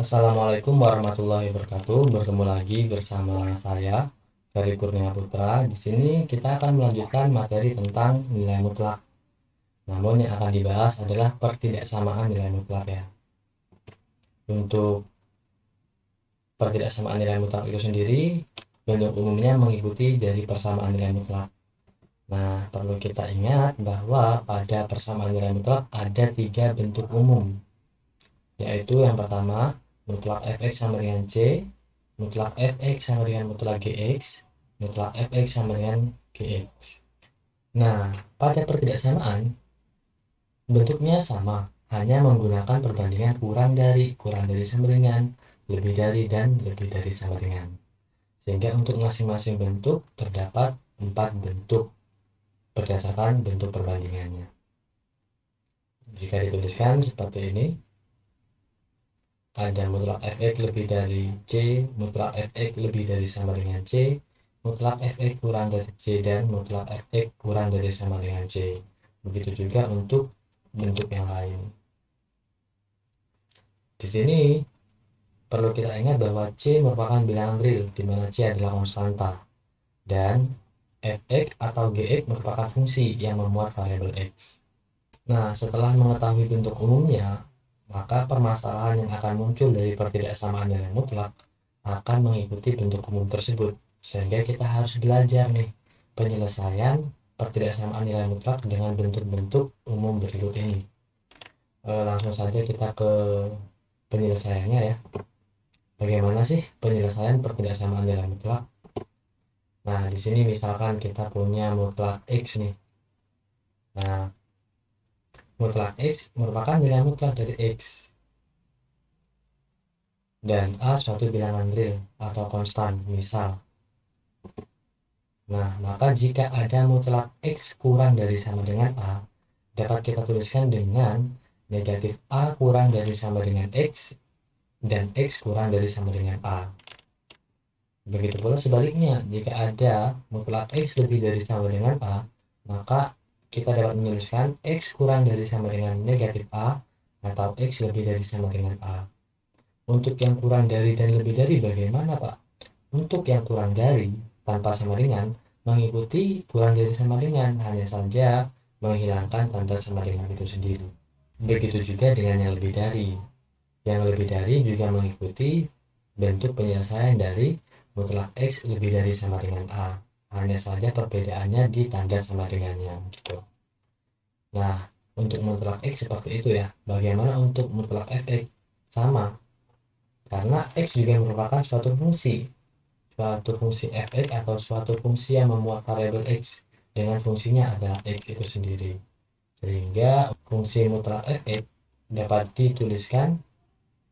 Assalamualaikum warahmatullahi wabarakatuh. Bertemu lagi bersama saya Ferry Kurnia Putra. Di sini kita akan melanjutkan materi tentang nilai mutlak. Namun yang akan dibahas adalah pertidaksamaan nilai mutlak ya. Untuk pertidaksamaan nilai mutlak itu sendiri, bentuk umumnya mengikuti dari persamaan nilai mutlak. Nah, perlu kita ingat bahwa pada persamaan nilai mutlak ada 3 bentuk umum, yaitu yang pertama mutlak fx sama dengan c, mutlak fx sama dengan mutlak gx, mutlak fx sama dengan gx. Nah, pada pertidaksamaan bentuknya sama, hanya menggunakan perbandingan kurang dari sama dengan, lebih dari, dan lebih dari sama dengan. Sehingga untuk masing-masing bentuk terdapat 4 bentuk berdasarkan bentuk perbandingannya. Jika dituliskan seperti ini, ada mutlak fx lebih dari c, mutlak fx lebih dari sama dengan c, mutlak fx kurang dari c, dan mutlak fx kurang dari sama dengan c. Begitu juga untuk bentuk yang lain. Di sini perlu kita ingat bahwa c merupakan bilangan real, di mana c adalah konstanta, dan fx atau gx merupakan fungsi yang memuat variabel x. Nah, setelah mengetahui bentuk umumnya, maka permasalahan yang akan muncul dari pertidaksamaan nilai mutlak akan mengikuti bentuk umum tersebut. Sehingga kita harus belajar nih penyelesaian pertidaksamaan nilai mutlak dengan bentuk-bentuk umum berikut ini. Langsung saja kita ke penyelesaiannya ya. Bagaimana sih penyelesaian pertidaksamaan nilai mutlak? Nah, di sini misalkan kita punya mutlak x nih. Nah, mutlak x merupakan nilai mutlak dari x, dan a suatu bilangan real atau konstan, misal. Nah, maka jika ada mutlak x kurang dari sama dengan a, dapat kita tuliskan dengan negatif a kurang dari sama dengan x, dan x kurang dari sama dengan a. Begitu pula sebaliknya, jika ada mutlak x lebih dari sama dengan a, maka kita dapat menuliskan x kurang dari sama dengan negatif a, atau x lebih dari sama dengan a. Untuk yang kurang dari dan lebih dari bagaimana, Pak? Untuk yang kurang dari tanpa sama dengan mengikuti kurang dari sama dengan, hanya saja menghilangkan tanda sama dengan itu sendiri. Begitu juga dengan yang lebih dari. Yang lebih dari juga mengikuti bentuk penyelesaian dari mutlak x lebih dari sama dengan a. Hanya saja perbedaannya di tanda sama dengannya gitu. Nah, untuk mutlak x seperti itu ya. Bagaimana untuk mutlak fx? Sama. Karena x juga merupakan suatu fungsi fx atau suatu fungsi yang memuat variabel x dengan fungsinya adalah x itu sendiri. Sehingga fungsi mutlak fx dapat dituliskan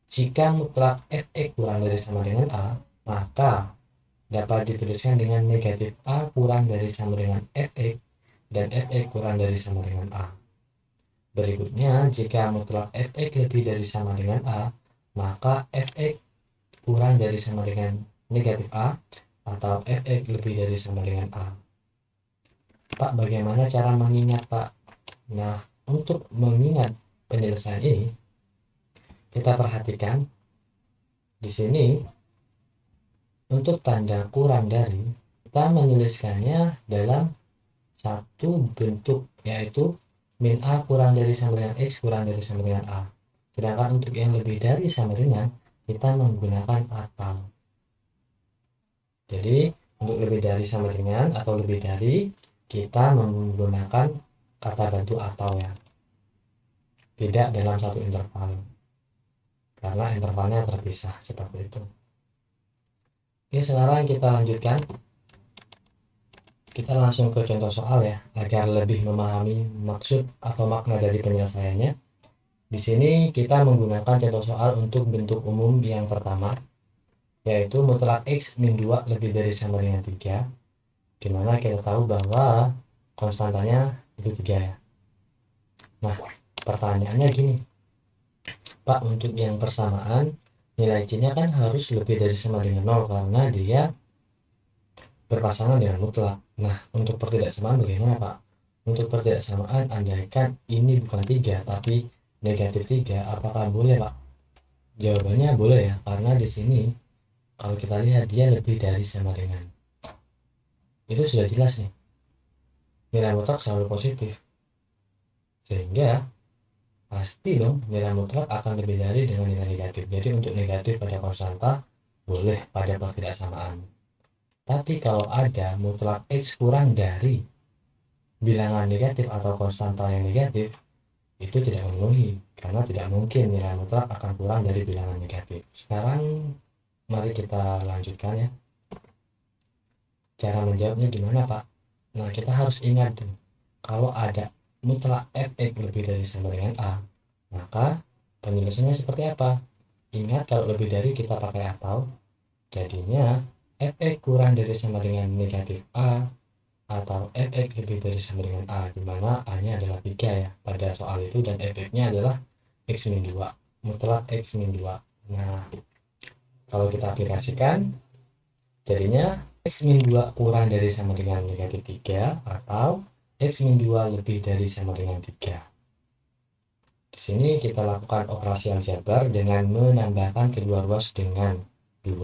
jika mutlak fx kurang dari sama dengan a, maka dapat dituliskan dengan negatif a kurang dari sama dengan fx dan fx kurang dari sama dengan a. Berikutnya, jika mutlak fx lebih dari sama dengan a, maka fx kurang dari sama dengan negatif a atau fx lebih dari sama dengan a. Pak, bagaimana cara mengingat, Pak? Nah, untuk mengingat penyelesaian ini, kita perhatikan di sini untuk tanda kurang dari, kita menuliskannya dalam satu bentuk, yaitu min a kurang dari sama dengan x kurang dari sama dengan a. Sedangkan untuk yang lebih dari sama dengan, kita menggunakan atau. Jadi untuk lebih dari sama dengan atau lebih dari, kita menggunakan kata bantu atau ya. Tidak dalam satu interval, karena intervalnya terpisah seperti itu. Oke, sekarang kita lanjutkan. Kita langsung ke contoh soal ya, agar lebih memahami maksud atau makna dari penyelesaiannya. Di sini kita menggunakan contoh soal untuk bentuk umum yang pertama, yaitu mutlak x min 2 lebih dari sama dengan 3, dimana kita tahu bahwa konstantanya itu 3 ya. Nah, pertanyaannya gini, Pak, untuk yang persamaan nilai c-nya kan harus lebih dari sama dengan 0 karena dia berpasangan dengan mutlak. Nah, untuk pertidaksamaan bagaimana, Pak? Untuk pertidaksamaan andaikan ini bukan 3 tapi negatif 3, apakah boleh, Pak? Jawabannya boleh ya, karena di sini kalau kita lihat dia lebih dari sama dengan. Itu sudah jelas nih, nilai mutlak selalu positif. Sehingga pasti dong nilai mutlak akan lebih dari dengan nilai negatif. Jadi untuk negatif pada konstanta boleh pada pertidaksamaan. Tapi kalau ada mutlak X kurang dari bilangan negatif atau konstanta yang negatif, itu tidak memenuhi, karena tidak mungkin nilai mutlak akan kurang dari bilangan negatif. Sekarang mari kita lanjutkan ya. Cara menjawabnya gimana Pak? Nah, kita harus ingat tuh, kalau ada mutlak fx lebih dari sama dengan A, maka penyelesaiannya seperti apa? Ingat, kalau lebih dari kita pakai atau, jadinya fx kurang dari sama dengan negatif A, atau fx lebih dari sama dengan A, dimana A nya adalah 3 ya pada soal itu, dan fx nya adalah x-2, mutlak x-2. Nah, kalau kita aplikasikan, jadinya x-2 kurang dari sama dengan negatif 3, atau x-2 lebih dari sama dengan 3. Di sini kita lakukan operasi aljabar dengan menambahkan kedua ruas dengan 2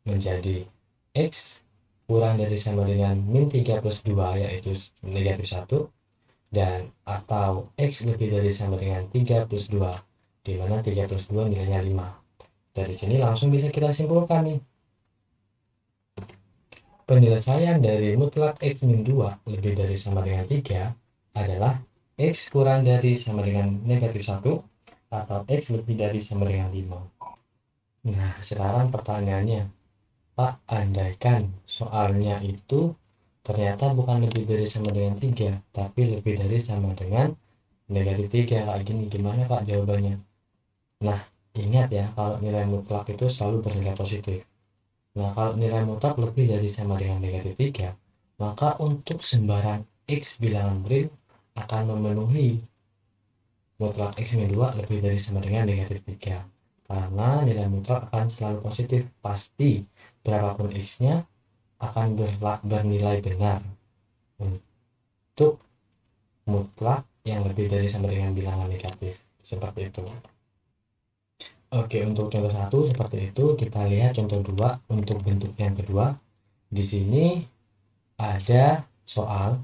menjadi x kurang dari sama dengan min 3 plus 2, yaitu negatif 1, dan atau x lebih dari sama dengan 3 plus 2, di mana 3 plus 2 nilainya 5. Dari sini langsung bisa kita simpulkan nih, penyelesaian dari mutlak x-2 lebih dari sama dengan 3 adalah x kurang dari sama dengan negatif 1 atau x lebih dari sama dengan 5. Nah, sekarang pertanyaannya, Pak, andaikan soalnya itu ternyata bukan lebih dari sama dengan 3, tapi lebih dari sama dengan negatif 3, kayak gini, gimana Pak jawabannya? Nah, ingat ya, kalau nilai mutlak itu selalu bernilai positif. Nah, kalau nilai mutlak lebih dari sama dengan negatif 3, maka untuk sembarang x bilangan real akan memenuhi mutlak x-2 lebih dari sama dengan negatif 3. Karena nilai mutlak akan selalu positif, pasti berapapun x-nya akan bernilai benar untuk mutlak yang lebih dari sama dengan bilangan negatif. Seperti itu. Oke, untuk contoh 1 seperti itu. Kita lihat contoh 2 untuk bentuk yang kedua. Di sini ada soal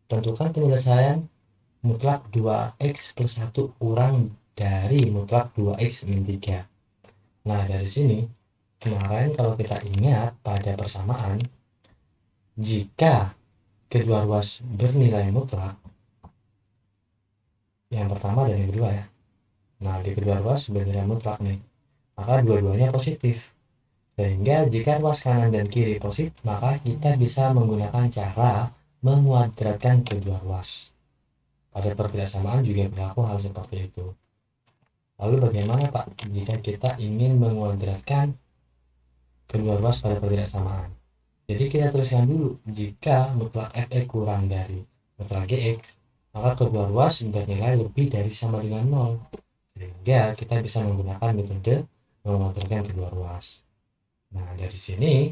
tentukan penyelesaian mutlak 2x plus 1 kurang dari mutlak 2x min 3. Nah, dari sini kemarin kalau kita ingat pada persamaan, jika kedua ruas bernilai mutlak, yang pertama dan yang kedua ya. Nah, di kedua ruas bernilai mutlak nih, maka dua-duanya positif. Sehingga jika ruas kanan dan kiri positif, maka kita bisa menggunakan cara menguadratkan kedua ruas. Pada pertidaksamaan juga berlaku hal seperti itu. Lalu bagaimana Pak jika kita ingin menguadratkan kedua ruas pada pertidaksamaan? Jadi kita tuliskan dulu, jika mutlak fx kurang dari mutlak gx, maka kedua ruas bernilai lebih dari sama dengan 0. Sehingga kita bisa menggunakan metode menguadratkan kedua ruas. Nah, dari sini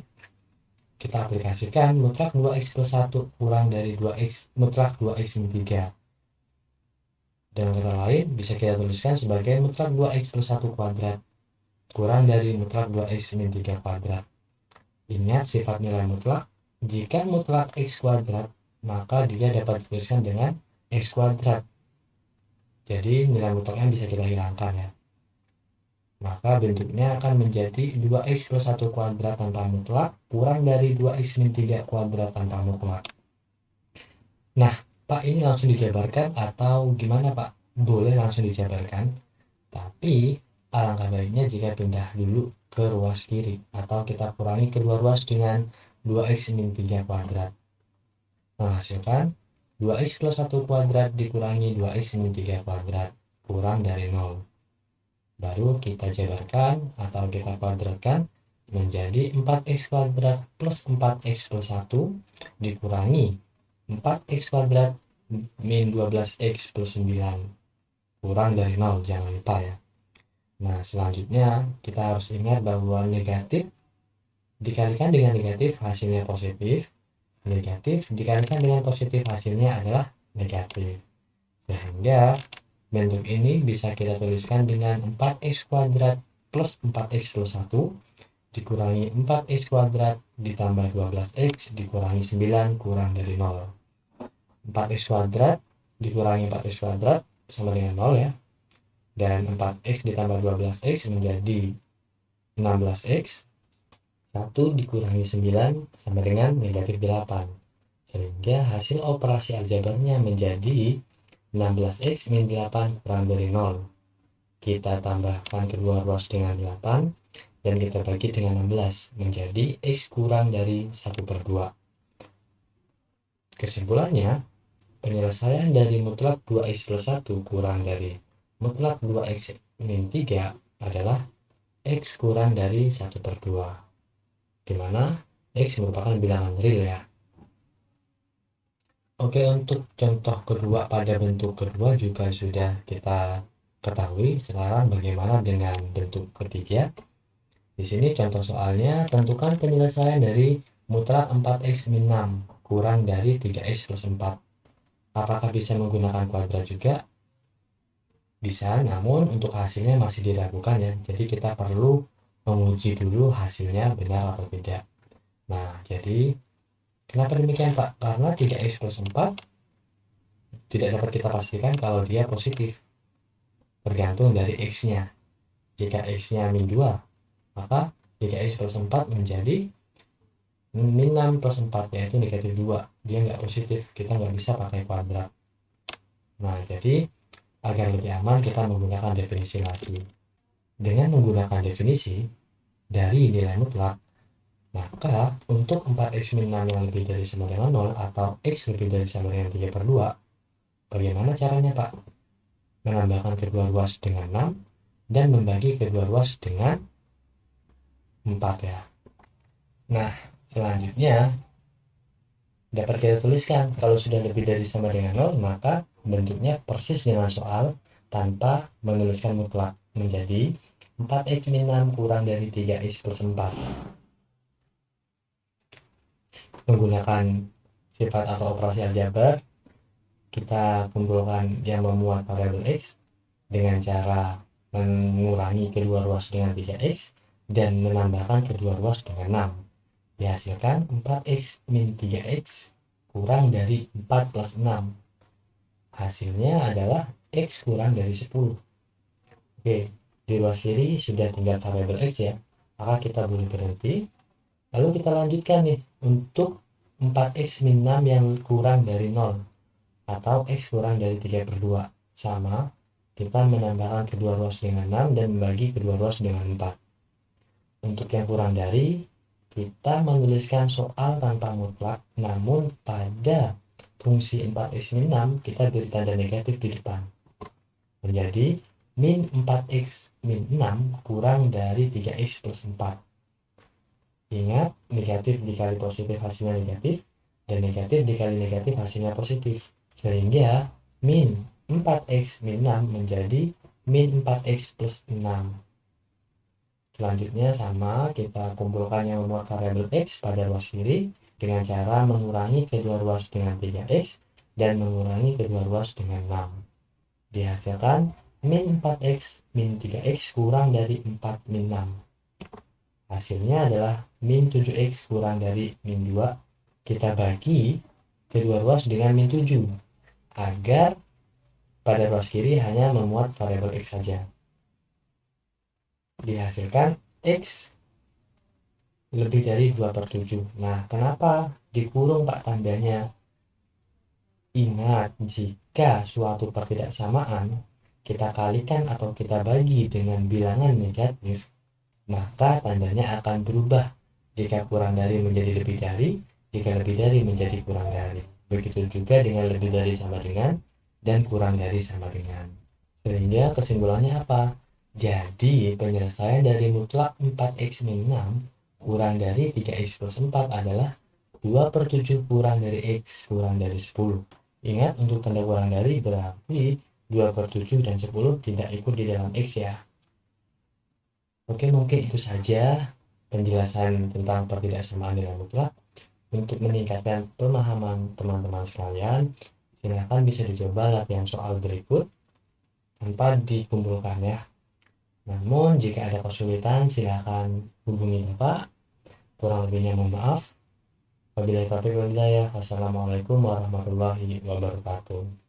kita aplikasikan mutlak 2x plus 1 kurang dari 2x mutlak 2x min 3. Dengan kata lain, bisa kita tuliskan sebagai mutlak 2x plus 1 kuadrat kurang dari mutlak 2x min 3 kuadrat. Ingat sifat nilai mutlak, jika mutlak x kuadrat, maka dia dapat dituliskan dengan x kuadrat. Jadi nilai mutlaknya bisa kita hilangkan ya. Maka bentuknya akan menjadi 2x plus 1 kuadrat tanpa mutlak kurang dari 2x min 3 kuadrat tanpa mutlak. Nah, Pak, ini langsung dijabarkan atau gimana Pak? Boleh langsung dijabarkan, tapi alangkah baiknya jika pindah dulu ke ruas kiri, atau kita kurangi kedua ruas dengan 2x min 3 kuadrat. Menghasilkan 2x plus 1 kuadrat dikurangi 2x min 3 kuadrat kurang dari 0. Baru kita jabarkan atau kita kuadratkan menjadi 4x kuadrat plus 4x plus 1 dikurangi 4x kuadrat min 12x plus 9 kurang dari 0, jangan lupa ya. Nah, selanjutnya kita harus ingat bahwa negatif dikalikan dengan negatif hasilnya positif, negatif dikalikan dengan positif hasilnya adalah negatif. Sehingga Bentuk ini bisa kita tuliskan dengan 4x kuadrat plus 4x plus 1 dikurangi 4x kuadrat ditambah 12x dikurangi 9 kurang dari 0. 4x kuadrat dikurangi 4x kuadrat sama dengan 0 ya. Dan 4x ditambah 12x menjadi 16x. 1 dikurangi 9 sama dengan negatif 8. Sehingga hasil operasi aljabarnya menjadi 16x min 8 kurang dari 0. Kita tambahkan kedua ruas dengan 8 dan kita bagi dengan 16 menjadi x kurang dari 1/2. Kesimpulannya, penyelesaian dari mutlak 2x plus 1 kurang dari mutlak 2x min 3 adalah x kurang dari 1/2, di mana x merupakan bilangan real ya. Oke, untuk contoh kedua pada bentuk kedua juga sudah kita ketahui. Sekarang bagaimana dengan bentuk ketiga? Di sini contoh soalnya, tentukan penyelesaian dari mutlak 4x min 6 kurang dari 3x plus 4. Apakah bisa menggunakan kuadrat juga? Bisa, namun untuk hasilnya masih diragukan ya. Jadi kita perlu menguji dulu hasilnya benar atau tidak. Nah, jadi kenapa demikian Pak? Karena 3x plus 4 tidak dapat kita pastikan kalau dia positif. Bergantung dari x-nya. Jika x-nya min 2, maka 3x plus 4 menjadi min 6 plus 4, yaitu negatif 2. Dia nggak positif, kita nggak bisa pakai kuadrat. Nah, jadi agar lebih aman kita menggunakan definisi lagi. Dengan menggunakan definisi dari nilai mutlak, maka untuk 4x min 6 yang lebih dari sama dengan 0 atau x lebih dari sama dengan 3/2, bagaimana caranya Pak? Menambahkan kedua ruas dengan 6 dan membagi kedua ruas dengan 4 ya. Nah, selanjutnya dapat kita tuliskan kalau sudah lebih dari sama dengan 0, maka bentuknya persis dengan soal tanpa menuliskan mutlak, menjadi 4x min 6 kurang dari 3x plus 4. Menggunakan sifat atau operasi aljabar, kita kumpulkan yang memuat variabel x dengan cara mengurangi kedua ruas dengan 3x dan menambahkan kedua ruas dengan 6. Dihasilkan 4x min 3x kurang dari 4 plus 6. Hasilnya adalah x kurang dari 10. Oke, di ruas kiri sudah tinggal variabel x ya, maka kita boleh berhenti. Lalu kita lanjutkan nih untuk 4x min 6 yang kurang dari 0 atau x kurang dari 3/2. Sama, kita menambahkan kedua ruas dengan 6 dan membagi kedua ruas dengan 4. Untuk yang kurang dari, kita menuliskan soal tanpa mutlak, namun pada fungsi 4x min 6 kita beri tanda negatif di depan. Menjadi min 4x min 6 kurang dari 3x plus 4. Ingat, negatif dikali positif hasilnya negatif, dan negatif dikali negatif hasilnya positif. Sehingga min 4x min 6 menjadi min 4x plus 6. Selanjutnya sama, kita kumpulkan yang memuat variabel x pada ruas kiri dengan cara mengurangi kedua ruas dengan 3x dan mengurangi kedua ruas dengan 6. Dihasilkan min 4x min 3x kurang dari 4 min 6. Hasilnya adalah min 7x kurang dari min 2. Kita bagi kedua ruas dengan min 7 agar pada ruas kiri hanya memuat variabel x saja. Dihasilkan x lebih dari 2/7. Nah, kenapa dikurung Pak tandanya? Ingat, jika suatu pertidaksamaan kita kalikan atau kita bagi dengan bilangan negatif, maka tandanya akan berubah. Jika kurang dari menjadi lebih dari, jika lebih dari menjadi kurang dari. Begitu juga dengan lebih dari sama dengan dan kurang dari sama dengan. Sehingga kesimpulannya apa? Jadi penyelesaian dari mutlak 4x min 6 kurang dari 3x plus 4 adalah 2/7 kurang dari x kurang dari 10. Ingat, untuk tanda kurang dari berarti 2/7 dan 10 tidak ikut di dalam x ya. Oke, mungkin itu saja penjelasan tentang pertidaksamaan nilai mutlak. Untuk meningkatkan pemahaman teman-teman sekalian, silakan bisa dicoba latihan soal berikut. tanpa dikumpulkan ya. Namun jika ada kesulitan silakan hubungi Bapak. Kurang lebihnya mohon maaf. Wabillahi taufiq wal hidayah. Wassalamualaikum warahmatullahi wabarakatuh.